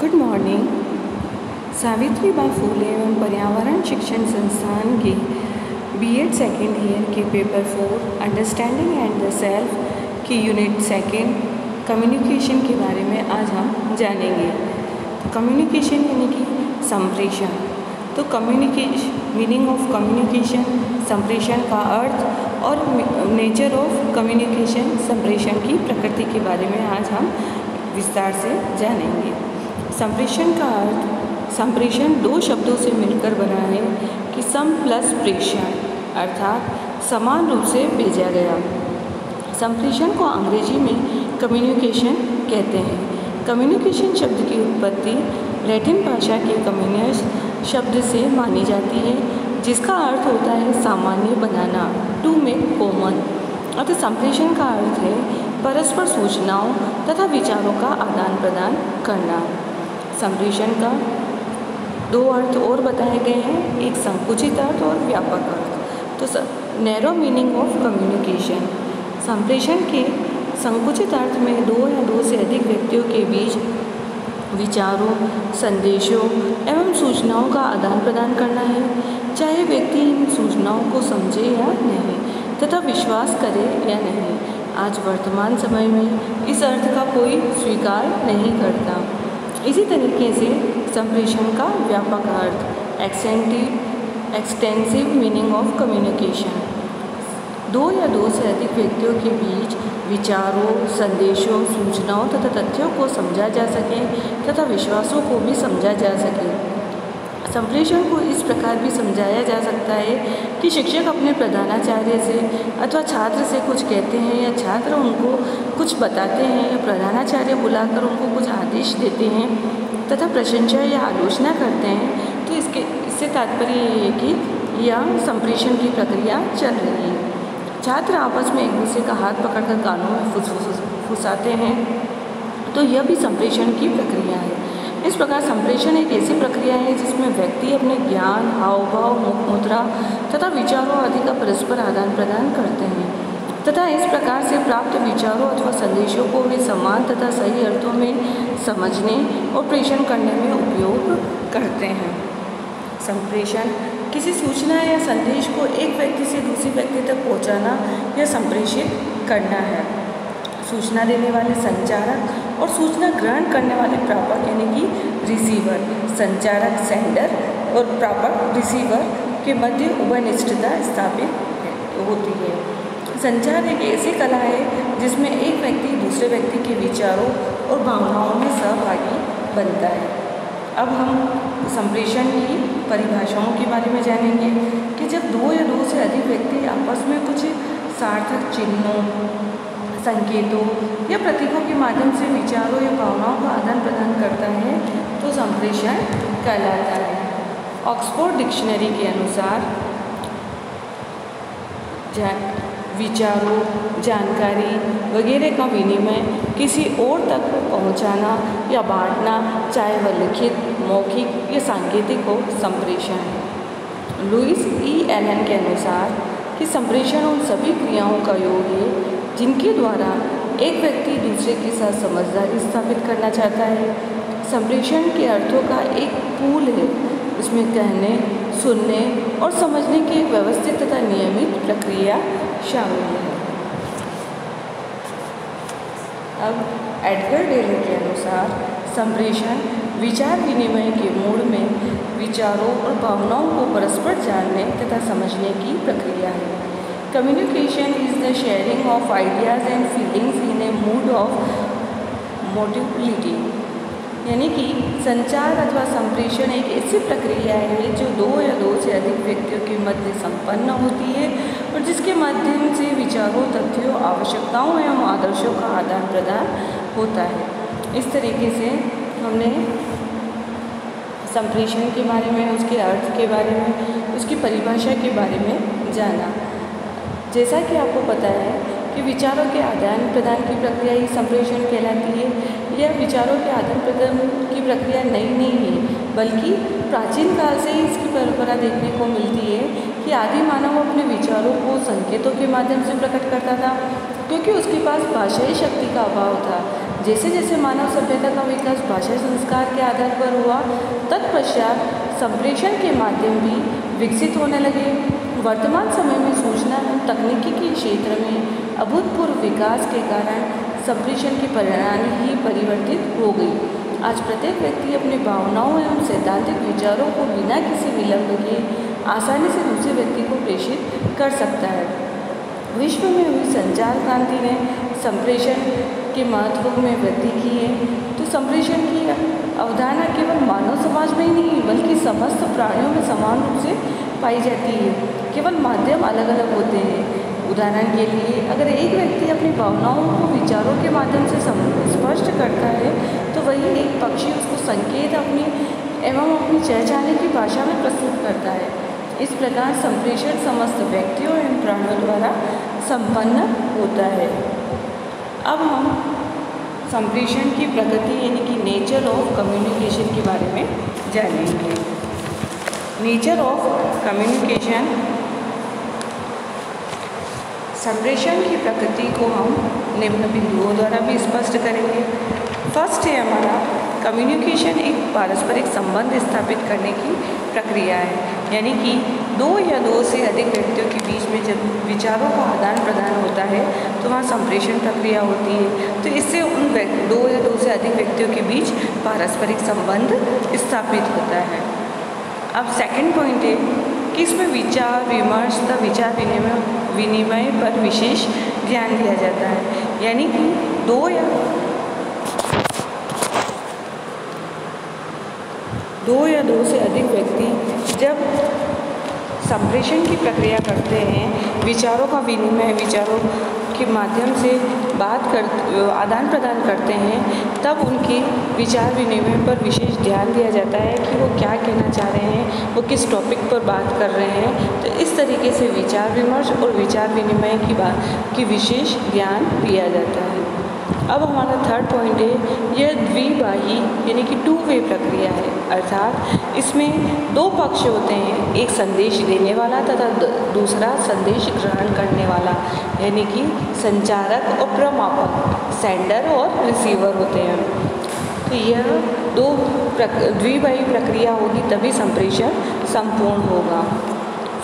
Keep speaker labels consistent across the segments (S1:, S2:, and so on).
S1: Good morning. Savitribai Phule एवं पर्यावरण शिक्षण संस्थान के बीएड सेकेंड ईयर के paper 4 understanding and the self की यूनिट सेकेंड कम्युनिकेशन के बारे में आज हम जानेंगे। तो कम्युनिकेशन यानी कि संप्रेषण। तो कम्युनिकेशन, मीनिंग ऑफ कम्युनिकेशन, संप्रेषण का अर्थ और नेचर ऑफ कम्युनिकेशन, संप्रेषण की प्रकृति के बारे में आज हम विस्तार से जानेंगे। संप्रेषण का अर्थ, संप्रेषण दो शब्दों से मिलकर बना है कि सम प्लस प्रेषण, अर्थात समान रूप से भेजा गया। संप्रेषण को अंग्रेजी में कम्युनिकेशन कहते हैं। कम्युनिकेशन शब्द की उत्पत्ति लैटिन भाषा के कम्युनिस शब्द से मानी जाती है, जिसका अर्थ होता है सामान्य बनाना, टू मेक कॉमन। अतः संप्रेषण का अर्थ है परस्पर सूचनाओं तथा विचारों का आदान प्रदान करना। संप्रेषण का दो अर्थ और बताए गए हैं, एक संकुचित अर्थ और व्यापक अर्थ। तो नैरो मीनिंग ऑफ कम्युनिकेशन, संप्रेषण के संकुचित अर्थ में दो या दो से अधिक व्यक्तियों के बीच विचारों, संदेशों एवं सूचनाओं का आदान प्रदान करना है, चाहे व्यक्ति इन सूचनाओं को समझे या नहीं तथा विश्वास करे या नहीं। आज वर्तमान समय में इस अर्थ का कोई स्वीकार नहीं करता। इसी तरीके से संप्रेषण का व्यापक अर्थ, एक्सटेंसिव मीनिंग ऑफ कम्युनिकेशन, दो या दो से अधिक व्यक्तियों के बीच विचारों, संदेशों, सूचनाओं तथा तथ्यों को समझा जा सके तथा विश्वासों को भी समझा जा सके। संप्रेषण को इस प्रकार भी समझाया जा सकता है कि शिक्षक अपने प्रधानाचार्य से अथवा छात्र से कुछ कहते हैं या छात्र उनको कुछ बताते हैं या प्रधानाचार्य बुलाकर उनको कुछ आदेश देते हैं तथा प्रशंसा या आलोचना करते हैं। तो इससे तात्पर्य ये है कि यह संप्रेषण की प्रक्रिया चल रही है। छात्र आपस में एक दूसरे का हाथ पकड़कर कानों में फुसाते हैं, तो यह भी संप्रेषण की प्रक्रिया है। इस प्रकार संप्रेषण एक ऐसी प्रक्रिया है जिसमें व्यक्ति अपने ज्ञान, हाव भाव, मुख मुद्रा तथा विचारों आदि का परस्पर आदान प्रदान करते हैं तथा इस प्रकार से प्राप्त विचारों अथवा संदेशों को वे समान तथा सही अर्थों में समझने और प्रेषण करने में उपयोग करते हैं। संप्रेषण किसी सूचना या संदेश को एक व्यक्ति से दूसरे व्यक्ति तक पहुंचाना या संप्रेषित करना है। सूचना देने वाले संचारक और सूचना ग्रहण करने वाले प्रापक यानी कि रिसीवर, संचारक सेंडर और प्रापक रिसीवर के मध्य उभयनिष्ठता स्थापित होती है। संचार एक ऐसी कला है जिसमें एक व्यक्ति दूसरे व्यक्ति के विचारों और भावनाओं में सहभागी बनता है। अब हम संप्रेषण की परिभाषाओं के बारे में जानेंगे कि जब दो या दो से अधिक व्यक्ति आपस में कुछ सार्थक चिन्हों, संकेतों या प्रतीकों के माध्यम से विचारों या भावनाओं का आदान प्रदान करता है तो संप्रेषण कहलाता है। ऑक्सफोर्ड डिक्शनरी के अनुसार विचारों, जानकारी वगैरह का विनिमय किसी और तक पहुंचाना या बांटना, चाहे वह लिखित, मौखिक या सांकेतिक हो, संप्रेषण है। लुइस ई एलन के अनुसार कि संप्रेषण उन सभी क्रियाओं का योग है जिनके द्वारा एक व्यक्ति दूसरे के साथ समझदारी स्थापित करना चाहता है। संप्रेषण के अर्थों का एक पूल है, इसमें कहने, सुनने और समझने की एक व्यवस्थित तथा नियमित प्रक्रिया शामिल है। अब एडगर डेले के अनुसार संप्रेषण विचार विनिमय के मूड में विचारों और भावनाओं को परस्पर जानने तथा समझने की प्रक्रिया है। Communication is the sharing of ideas and feelings in a mood of mutuality, यानी कि संचार अथवा संप्रेषण एक ऐसी प्रक्रिया है जो दो या दो से अधिक व्यक्तियों के मध्य संपन्न होती है और जिसके माध्यम से विचारों, तथ्यों, आवश्यकताओं एवं आदर्शों का आदान प्रदान होता है। इस तरीके से हमने संप्रेषण के बारे में, उसके अर्थ के बारे में, उसकी परिभाषा के बारे में जाना। जैसा कि आपको पता है कि विचारों के आदान प्रदान की प्रक्रिया ही संप्रेषण कहलाती है। यह विचारों के आदान प्रदान की प्रक्रिया नई नहीं है, बल्कि प्राचीन काल से ही इसकी परंपरा देखने को मिलती है कि आदि मानव अपने विचारों को संकेतों के माध्यम से प्रकट करता था, क्योंकि उसके पास भाषाई शक्ति का अभाव था। जैसे जैसे मानव सभ्यता का विकास भाषा संस्कार के आधार पर हुआ, तत्पश्चात संप्रेषण के माध्यम भी विकसित होने लगे। वर्तमान समय में सूचना एवं तकनीकी के क्षेत्र में अभूतपूर्व विकास के कारण संप्रेषण की प्रणाली ही परिवर्तित हो गई। आज प्रत्येक व्यक्ति अपनी भावनाओं एवं सैद्धांतिक विचारों को बिना किसी विलंब के आसानी से दूसरे व्यक्ति को प्रेषित कर सकता है। विश्व में हुई संचार क्रांति ने संप्रेषण के महत्व में वृद्धि की है। तो संप्रेषण की अवधारणा केवल मानव समाज में ही नहीं बल्कि समस्त प्राणियों में समान रूप से पाई जाती है। केवल माध्यम अलग अलग होते हैं। उदाहरण के लिए अगर एक व्यक्ति अपनी भावनाओं को विचारों के माध्यम से स्पष्ट करता है तो वही एक पक्षी उसको संकेत अपनी चहचाने की भाषा में प्रस्तुत करता है। इस प्रकार संप्रेषण समस्त व्यक्तियों एवं प्राणियों द्वारा संपन्न होता है। अब हम संप्रेषण की प्रकृति यानी कि नेचर ऑफ कम्युनिकेशन के बारे में जानेंगे। नेचर ऑफ कम्युनिकेशन, संप्रेषण की प्रकृति को हम निम्न बिंदुओं द्वारा भी स्पष्ट करेंगे। फर्स्ट है हमारा कम्युनिकेशन एक पारस्परिक संबंध स्थापित करने की प्रक्रिया है, यानी कि दो या दो से अधिक व्यक्तियों के बीच में जब विचारों का आदान प्रदान होता है तो वहाँ संप्रेषण प्रक्रिया होती है। तो इससे उन दो या दो से अधिक व्यक्तियों के बीच पारस्परिक संबंध स्थापित होता है। अब सेकंड पॉइंट है कि इसमें विचार विमर्श तथा विचार विनिमय पर विशेष ध्यान दिया जाता है, यानी कि दो या दो से अधिक व्यक्ति जब संप्रेषण की प्रक्रिया करते हैं, विचारों का विनिमय विचारों के माध्यम से आदान प्रदान करते हैं, तब उनके विचार विनिमय पर विशेष ध्यान दिया जाता है कि वो क्या कहना चाह रहे हैं, वो किस टॉपिक पर बात कर रहे हैं। तो इस तरीके से विचार विमर्श और विचार विनिमय की विशेष ध्यान दिया जाता है। अब हमारा थर्ड पॉइंट है यह द्विबाही यानी कि टू वे प्रक्रिया है, अर्थात इसमें दो पक्ष होते हैं, एक संदेश देने वाला तथा दूसरा संदेश ग्रहण करने वाला, यानी कि संचारक और प्रमापक, सेंडर और रिसीवर होते हैं। तो यह दो द्विबाही प्रक्रिया होगी तभी संप्रेषण संपूर्ण होगा।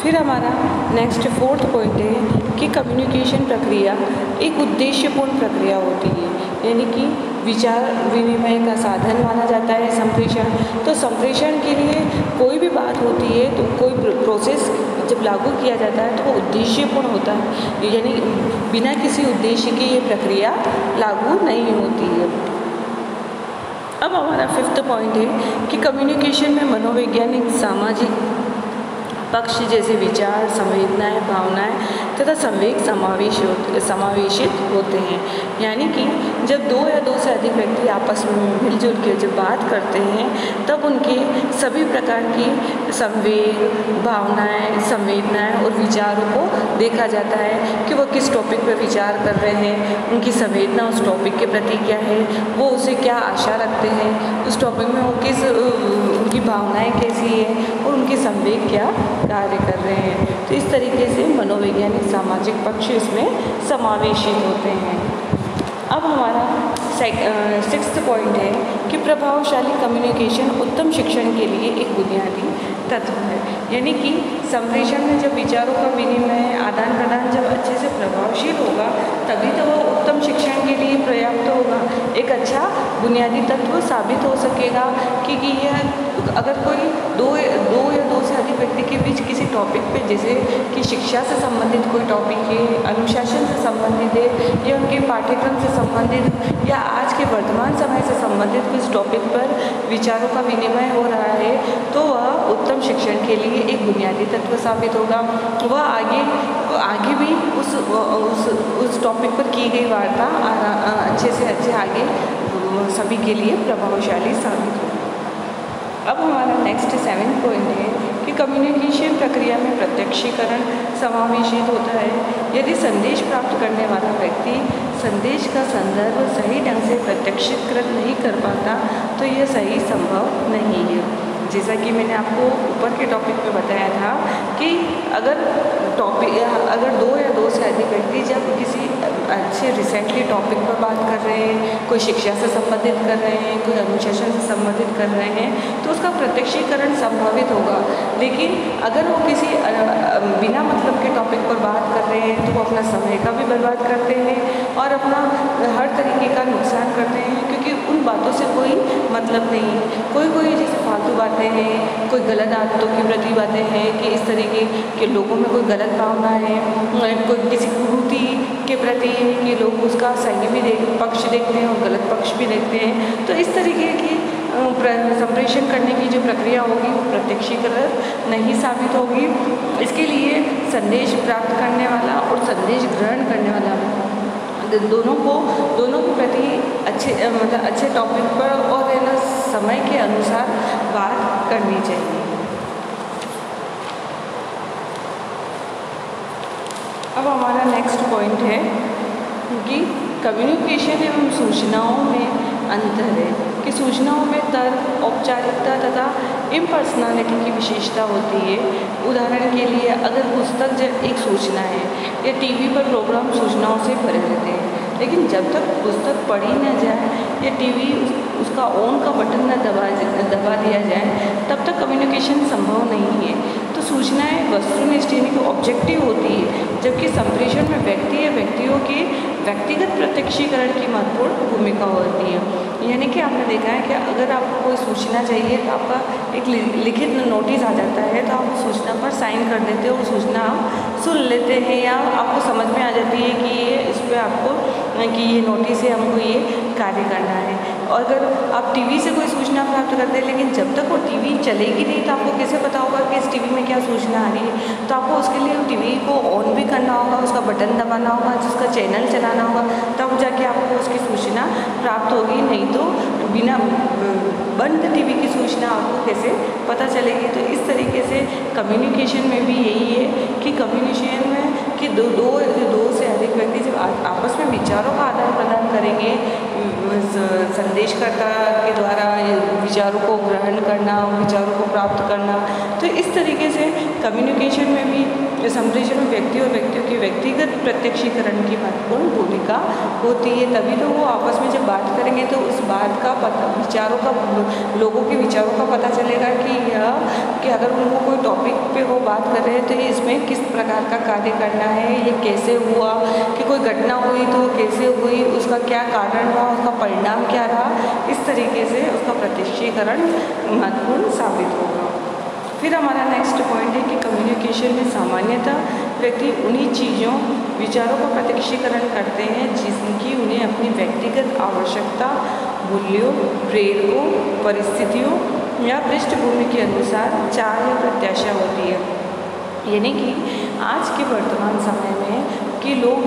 S1: फिर हमारा नेक्स्ट फोर्थ पॉइंट है कि कम्युनिकेशन प्रक्रिया एक उद्देश्यपूर्ण प्रक्रिया होती है, यानी कि विचार विनिमय का साधन माना जाता है संप्रेषण। तो संप्रेषण के लिए कोई भी बात होती है तो कोई प्रोसेस जब लागू किया जाता है तो वो उद्देश्यपूर्ण होता है, यानी बिना किसी उद्देश्य की ये प्रक्रिया लागू नहीं होती है। अब हमारा फिफ्थ पॉइंट है कि कम्युनिकेशन में मनोवैज्ञानिक सामाजिक पक्ष जैसे विचार संवेदनाएं भावनाएं तथा संवेग समावेशित होते हैं, यानी कि जब दो या दो से अधिक व्यक्ति आपस में मिलजुल के जब बात करते हैं तब उनके सभी प्रकार की संवेग भावनाएं संवेदनाएं और विचारों को देखा जाता है कि वो किस टॉपिक पर विचार कर रहे हैं, उनकी संवेदना उस टॉपिक के प्रति क्या है, वो उसे क्या आशा रखते हैं, उस टॉपिक में वो उनकी भावनाएं कैसी है और उनके संवेग क्या कार्य कर रहे हैं। तो इस तरीके से मनोवैज्ञानिक सामाजिक पक्ष इसमें समावेशित होते हैं। अब हमारा सिक्स्थ पॉइंट है कि प्रभावशाली कम्युनिकेशन उत्तम शिक्षण के लिए एक बुनियादी तत्व है, यानी कि संप्रेषण में जब विचारों का विनिमय आदान प्रदान जब अच्छे से प्रभावशील होगा तभी तो वह उत्तम शिक्षण के लिए पर्याप्त होगा, एक अच्छा बुनियादी तत्व साबित हो सकेगा। क्योंकि यह अगर कोई दो या दो से अधिक व्यक्ति के बीच किसी टॉपिक पे जैसे कि शिक्षा से संबंधित कोई टॉपिक है, अनुशासन से संबंधित है या उनके पाठ्यक्रम से संबंधित या आज के वर्तमान समय से संबंधित कुछ टॉपिक पर विचारों का विनिमय हो रहा है तो वह उत्तम शिक्षण के लिए एक बुनियादी तत्व साबित होगा। वह आगे भी उस टॉपिक पर की गई वार्ता अच्छे से अच्छे आगे सभी के लिए प्रभावशाली साबित होगा। अब हमारा नेक्स्ट 7th पॉइंट है कि कम्युनिकेशन प्रक्रिया में प्रत्यक्षीकरण समावेशित होता है। यदि संदेश प्राप्त करने वाला व्यक्ति संदेश का संदर्भ सही ढंग से प्रत्यक्षीकृत नहीं कर पाता तो यह सही संभव नहीं है। जैसा कि मैंने आपको ऊपर के टॉपिक में बताया था कि अगर दो या दो से अधिक व्यक्ति जब किसी अच्छे रिसेंटली टॉपिक पर बात कर रहे हैं, कोई शिक्षा से संबंधित कर रहे हैं, कोई अनुशासन से संबंधित कर रहे हैं, तो उसका प्रत्यक्षीकरण संभावित होगा। लेकिन अगर वो किसी बिना मतलब के टॉपिक पर बात कर रहे हैं तो वो अपना समय का भी बर्बाद करते हैं और अपना हर तरीके का नुकसान करते हैं, क्योंकि उन बातों से कोई मतलब नहीं। कोई जैसे फालतू बातें हैं, कोई गलत आदतों की प्रति बातें हैं कि इस तरीके के लोगों में कोई गलत भावना है, कोई किसी कुरीति के प्रति है कि लोग उसका सही भी पक्ष देखते हैं और गलत पक्ष भी देखते हैं। तो इस तरीके की संप्रेषण करने की जो प्रक्रिया होगी वो प्रत्यक्षीकरण नहीं साबित होगी। इसके लिए संदेश प्राप्त करने वाला और संदेश ग्रहण करने वाला दोनों के प्रति अच्छे टॉपिक पर और है ना समय के अनुसार बात करनी चाहिए। अब हमारा नेक्स्ट पॉइंट है कि कम्युनिकेशन एवं सूचनाओं में अंतर है कि सूचनाओं में तर्क, औपचारिकता तथा इम्पर्सनैलिटी की विशेषता होती है। उदाहरण के लिए अगर पुस्तक एक सूचना है या टीवी पर प्रोग्राम सूचनाओं से भरे रहते हैं, लेकिन जब तक पुस्तक पढ़ी न जाए या टीवी उसका ऑन का बटन न दबा दिया जाए तब तक कम्युनिकेशन संभव नहीं है। तो सूचनाएं वस्तुनिष्ठ यानी कि ऑब्जेक्टिव होती है, जबकि संप्रेषण में व्यक्ति या व्यक्तियों के व्यक्तिगत प्रत्यक्षीकरण की महत्वपूर्ण भूमिका होती है। यानी कि आपने देखा है कि अगर आपको कोई सूचना चाहिए तो आपका एक लिखित नोटिस आ जाता है तो आप उस सूचना पर साइन कर देते हो और सूचना आप सुन लेते हैं या आपको समझ में आ जाती है कि ये इस पर आपको कि ये नोटिस है, हमको ये कार्य करना है। और अगर आप टीवी से कोई सूचना प्राप्त करते हैं लेकिन जब तक वो टीवी चलेगी नहीं तो आपको कैसे पता होगा कि इस टीवी में क्या सूचना आ रही है। तो आपको उसके लिए टीवी को ऑन भी करना होगा, उसका बटन दबाना होगा, जिसका चैनल चलाना होगा, तब जाके आपको उसकी सूचना प्राप्त होगी। नहीं तो बिना बंद टीवी की सूचना आपको कैसे पता चलेगी। तो इस तरीके से कम्युनिकेशन में भी यही है कि कम्युनिकेशन में कि दो से अधिक व्यक्ति जब आपस में विचारों का आदान प्रदान करेंगे, संदेशकर्ता के द्वारा विचारों को ग्रहण करना, विचारों को प्राप्त करना, तो इस तरीके से कम्युनिकेशन में भी संप्रेषण में व्यक्ति और व्यक्तियों के व्यक्तिगत प्रत्यक्षीकरण की महत्वपूर्ण भूमिका होती है। तभी तो वो आपस में जब बात करेंगे तो उस बात का पता लोगों के विचारों का पता चलेगा कि अगर उनको कोई टॉपिक पे वो बात कर रहे हैं तो इसमें किस प्रकार का कार्य करना है, ये कैसे हुआ, कि कोई घटना हुई तो कैसे हुई, उसका क्या कारण रहा, उसका परिणाम क्या रहा। इस तरीके से उसका प्रत्यक्षीकरण महत्वपूर्ण साबित होगा। फिर हमारा नेक्स्ट पॉइंट है कि कम्युनिकेशन में सामान्यतः व्यक्ति उन्हीं चीज़ों विचारों का प्रत्यक्षीकरण करते हैं जिनकी उन्हें अपनी व्यक्तिगत आवश्यकता, मूल्यों, प्रेरकों, परिस्थितियों या पृष्ठभूमि के अनुसार चाह या प्रत्याशा होती है। यानी कि आज के वर्तमान समय में कि लोग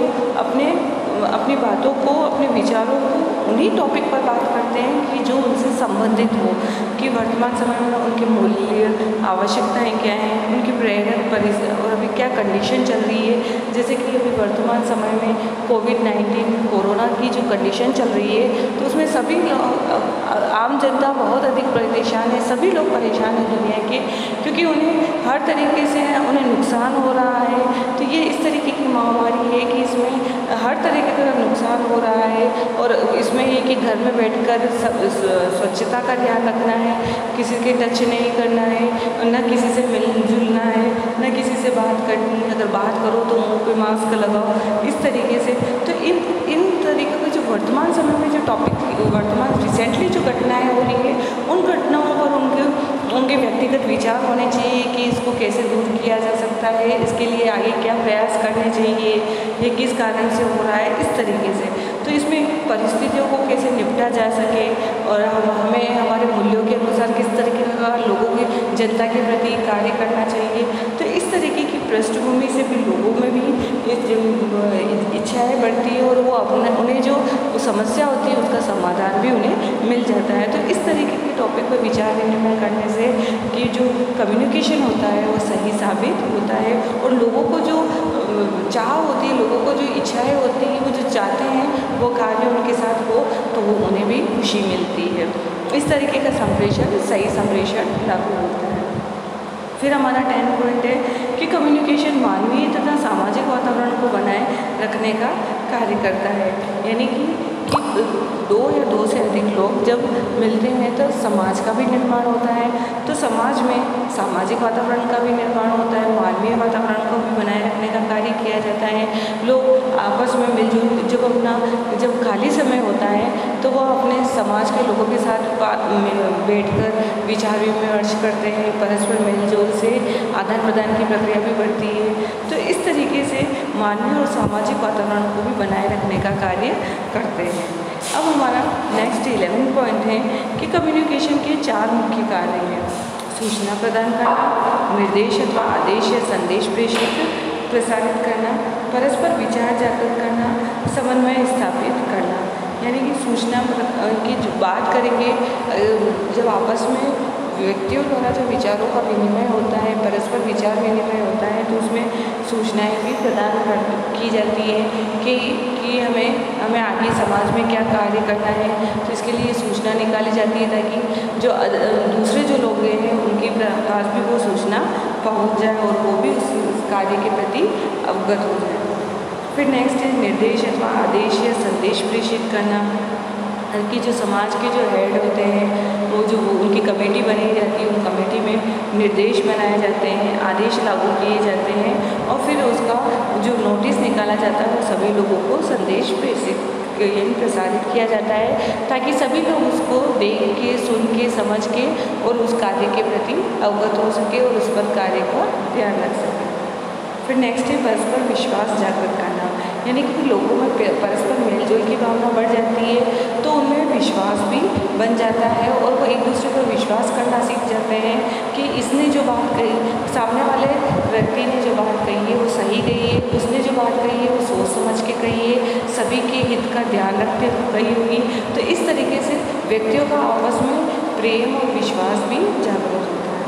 S1: अपनी बातों को, अपने विचारों को उन्हीं टॉपिक पर बात करते हैं कि जो उनसे संबंधित हो, कि वर्तमान समय में उनके मूल्य, आवश्यकताएं क्या हैं, उनकी प्रेरक और अभी क्या कंडीशन चल रही है। जैसे कि अभी वर्तमान समय में कोविड-19 कोरोना की जो कंडीशन चल रही है तो उसमें सभी आम जनता बहुत अधिक परेशान है, सभी लोग परेशान हैं दुनिया के, क्योंकि उन्हें हर तरीके से उन्हें नुकसान हो रहा है। तो ये इस तरीके की महामारी है कि इसमें हर तरीके का नुकसान हो रहा है और इसमें ये कि घर में बैठकर स्वच्छता का ध्यान रखना है, किसी के टच नहीं करना है, न किसी से मिलजुलना है, न किसी से बात करनी है, अगर बात करो तो मुंह पे मास्क लगाओ, इस तरीके से। तो इन तरीके के जो वर्तमान समय में जो टॉपिक वर्तमान रिसेंटली जो घटनाएं हो रही है उन घटनाओं पर उनके व्यक्तिगत विचार होने चाहिए कि इसको कैसे दूर किया जा सकता है, इसके लिए आगे क्या प्रयास करने चाहिए, ये किस कारण से हो रहा है, इस तरीके से। तो इसमें परिस्थितियों को कैसे निपटा जा सके और हमें हमारे मूल्यों के अनुसार किस तरीके का लोगों की, जनता के प्रति कार्य करना चाहिए। तो इस तरीके की पृष्ठभूमि से भी लोगों में भी इच्छाएँ बढ़ती है और वो उन्हें जो समस्या होती है उसका समाधान भी उन्हें मिल जाता है। तो इस तरीके के टॉपिक पर विचार विनिमय करने से कि जो कम्युनिकेशन होता है वो सही साबित होता है और लोगों को जो चाह होती है, लोगों को जो इच्छाएं होती हैं, वो जो चाहते हैं वो कार्य उनके साथ हो तो वो उन्हें भी खुशी मिलती है। इस तरीके का संप्रेषण सही संप्रेषण लागू होता है। फिर हमारा 10 पॉइंट है कि कम्युनिकेशन मानवीय तथा सामाजिक वातावरण को बनाए रखने का कार्य करता है। यानी कि दो या दो से अधिक लोग जब मिलते हैं तो समाज का भी निर्माण होता है, तो समाज में सामाजिक वातावरण का भी निर्माण होता है, मानवीय वातावरण को भी बनाए रखने का कार्य किया जाता है। लोग आपस में मिलजुल जब खाली समय होता है तो वह अपने समाज के लोगों के साथ बैठकर विचार विमर्श करते हैं, परस्पर मेलजोल से आदान प्रदान की प्रक्रिया भी बढ़ती है। तो इस तरीके से मानवीय और सामाजिक वातावरण को भी बनाए रखने का कार्य करते हैं। अब हमारा नेक्स्ट 11 पॉइंट है कि कम्युनिकेशन के 4 मुख्य कार्य हैं। सूचना प्रदान करना, निर्देश अथवा आदेश या संदेश प्रसारित करना, परस्पर विचार जागृत करना, समन्वय स्थापित करना। यानी कि सूचना की जो बात करेंगे, जब आपस में व्यक्तियों द्वारा जो विचारों का विनिमय होता है, परस्पर विचार विनिमय होता है, तो उसमें सूचनाएं भी प्रदान की जाती है कि हमें आगे समाज में क्या कार्य करना है। तो इसके लिए सूचना निकाली जाती है ताकि जो दूसरे जो लोग हैं उनके पास भी वो सूचना पहुंच जाए और वो भी उस कार्य के प्रति अवगत हो जाए। फिर नेक्स्ट है निर्देश अथवा आदेश या संदेश प्रेषित करना। कि जो समाज के जो हेड होते हैं वो उनकी कमेटी बनाई जाती है, उन कमेटी में निर्देश बनाए जाते हैं, आदेश लागू किए जाते हैं और फिर उसका जो नोटिस निकाला जाता है वो सभी लोगों को संदेश प्रसारित किया जाता है ताकि सभी लोग उसको देख के, सुन के, समझ के और उस कार्य के प्रति अवगत हो सके और उस पर कार्य का ध्यान रख सके। फिर नेक्स्ट है परस्पर विश्वास जागृत करना। यानी कि लोगों में परस्पर मेलजोल की भावना बढ़ जाती है तो उनमें विश्वास भी बन जाता है और वो एक दूसरे पर विश्वास करना सीख जाते हैं कि इसने जो बात कही, सामने वाले व्यक्ति ने जो बात कही है वो सही कही है, उसने जो बात कही है वो सोच समझ के कही है, सभी के हित का ध्यान रखते हुए कही होगी। तो इस तरीके से व्यक्तियों का आपस में प्रेम और विश्वास भी जागृत होता है।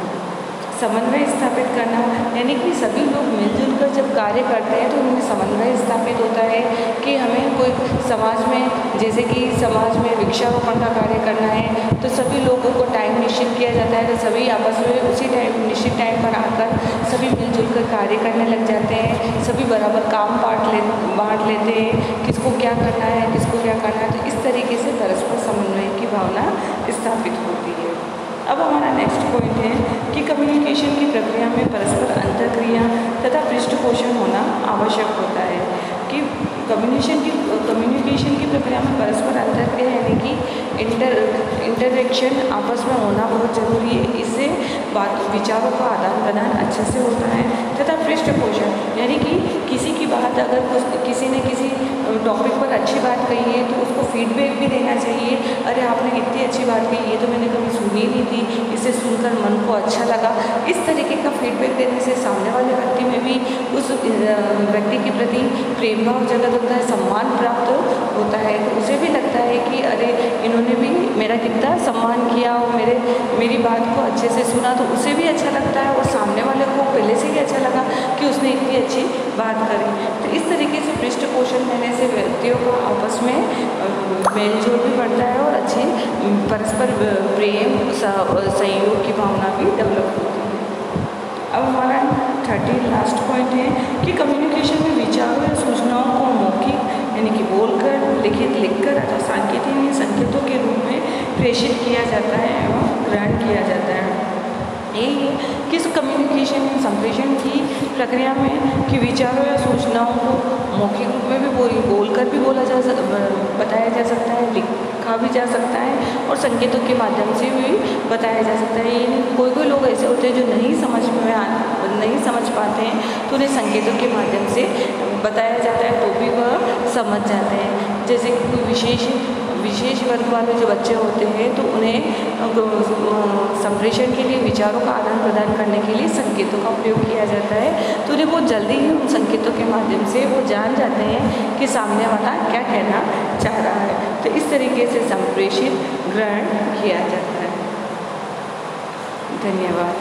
S1: समन्वय स्थापित करना, यानी कि सभी लोग मिलजुल कर जब कार्य करते हैं तो उनमें समन्वय स्थापित होता है कि हमें कोई समाज में, जैसे कि समाज में वृक्षारोपण का कार्य करना है तो सभी लोगों को टाइम निश्चित किया जाता है, तो सभी आपस में उसी निश्चित टाइम पर आकर सभी मिलजुल कर कार्य करने लग जाते हैं, सभी बराबर काम बांट लेते हैं, किसको क्या करना है, किसको क्या करना है। तो इस तरीके से परस्पर समन्वय की भावना स्थापित होती है। अब हमारा नेक्स्ट पॉइंट है कि कम्युनिकेशन की प्रक्रिया में परस्पर अंतर्क्रिया तथा पृष्ठपोषण होना आवश्यक होता है। कि कम्युनिकेशन की प्रक्रिया में परस्पर अंतर्क्रिया यानी कि इंटरेक्शन आपस में होना बहुत ज़रूरी है। इससे विचारों का आदान प्रदान अच्छे से होता है तथा पृष्ठपोषण यानी कि किसी की बात अगर किसी ने किसी टॉपिक पर अच्छी बात कही है तो उसको फीडबैक भी देना चाहिए। अरे आपने इतनी अच्छी बात कही, ये तो मैंने कभी सुनी नहीं थी, इसे सुनकर मन को अच्छा लगा। इस तरीके का फीडबैक देने से सामने वाले व्यक्ति में भी उस व्यक्ति के प्रति प्रेम भाव जगत होता है, सम्मान प्राप्त होता है। तो उसे भी लगता है कि अरे इन्होंने भी मेरा कितना सम्मान किया और मेरी बात को अच्छे से सुना, तो उसे भी अच्छा लगता है और सामने वाले को पहले से ही अच्छा लगा कि उसने इतनी अच्छी बात करी। तो इस तरीके से पृष्ठपोषण देने से व्यक्तियों का आपस में मेलजोल भी बढ़ता है और अच्छी परस्पर प्रेम सहयोग की भावना भी डेवलप होती है। अब हमारा 13 लास्ट पॉइंट है कि कम्युनिकेशन में विचारों या सूचनाओं को मौखिक यानी कि बोलकर, लिखकर अथवा सांकेतिक संकेतों के रूप में प्रेषित किया जाता है एवं ग्रहण किया जाता है। यही किस कम्युनिकेशन संप्रेषण की प्रक्रिया में कि विचारों या सूचनाओं को मौखिक रूप में भी बोलकर भी बताया जा सकता है, लिखा भी जा सकता है और संकेतों के माध्यम से भी बताया जा सकता है। ये कोई लोग ऐसे होते हैं जो नहीं समझ पाते हैं तो उन्हें संकेतों के माध्यम से बताया जाता है तो भी वह समझ जाते हैं। जैसे कि कोई विशेष वर्ग वाले जो बच्चे होते हैं तो उन्हें संप्रेषण के लिए विचारों का आदान प्रदान करने के लिए संकेतों का उपयोग किया जाता है। तो उन्हें बहुत जल्दी ही उन संकेतों के माध्यम से वो जान जाते हैं कि सामने वाला क्या कहना चाह रहा है। तो इस तरीके से संप्रेषित ग्रहण किया जाता है। धन्यवाद।